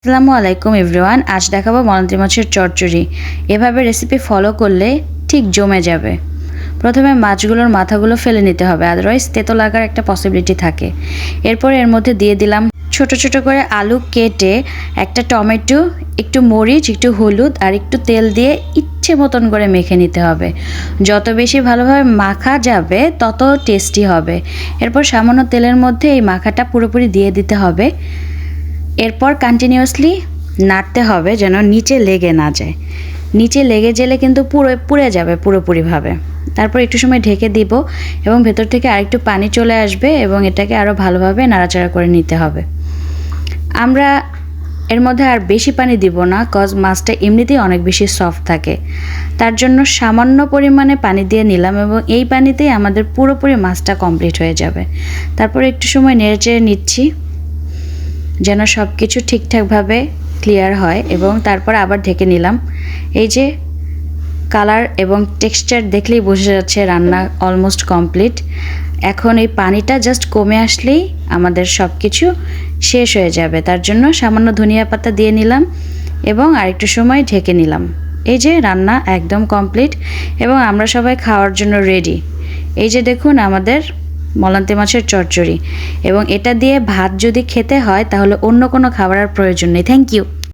আসসালামু আলাইকুম এভরিওয়ান। আজ দেখাবো মলান্তি মাছের চচ্চড়ি। এভাবে রেসিপি ফলো করলে ঠিক জমে যাবে। প্রথমে মাছগুলোর মাথাগুলো ফেলে নিতে হবে, আদারওয়াইজ তেতো লাগার একটা পসিবিলিটি থাকে। এরপর এর মধ্যে দিয়ে দিলাম ছোট ছোট করে আলু কেটে, একটা টমেটো, একটু মরিচ, একটু হলুদ আর একটু তেল দিয়ে ইচ্ছে মতন করে মেখে নিতে হবে। যত বেশি ভালোভাবে মাখা যাবে তত টেস্টি হবে। এরপর সামান্য তেলের মধ্যে এই মাখাটা পুরোপুরি দিয়ে দিতে হবে। এরপর কন্টিনিউয়াসলি নাড়তে হবে যেন নিচে লেগে না যায়। নিচে লেগে গেলে কিন্তু পুড়ে যাবে পুরোপুরিভাবে। তারপর একটু সময় ঢেকে দিব এবং ভেতর থেকে আরেকটু পানি চলে আসবে এবং এটাকে আরও ভালোভাবে নাড়াচাড়া করে নিতে হবে। আমরা এর মধ্যে আর বেশি পানি দিব না, কজ মাছটা এমনিতেই অনেক বেশি সফট থাকে। তার জন্য সামান্য পরিমাণে পানি দিয়ে নিলাম এবং এই পানিতেই আমাদের পুরোপুরি মাছটা কমপ্লিট হয়ে যাবে। তারপর একটু সময় নেড়েচেড়ে নিচ্ছি যেন সব কিছু ঠিকঠাকভাবে ক্লিয়ার হয় এবং তারপর আবার ঢেকে নিলাম। এই যে কালার এবং টেক্সচার দেখলেই বোঝা যাচ্ছে রান্না অলমোস্ট কমপ্লিট। এখন এই পানিটা জাস্ট কমে আসলেই আমাদের সব কিছু শেষ হয়ে যাবে। তার জন্য সামান্য ধনিয়া পাতা দিয়ে নিলাম এবং আরেকটু সময় ঢেকে নিলাম। এই যে রান্না একদম কমপ্লিট এবং আমরা সবাই খাওয়ার জন্য রেডি। এই যে দেখুন আমাদের মলান্তি মাছের চচ্চড়ি, এবং এটা দিয়ে ভাত যদি খেতে হয় তাহলে অন্য কোনো খাবারের প্রয়োজন নেই। Thank you.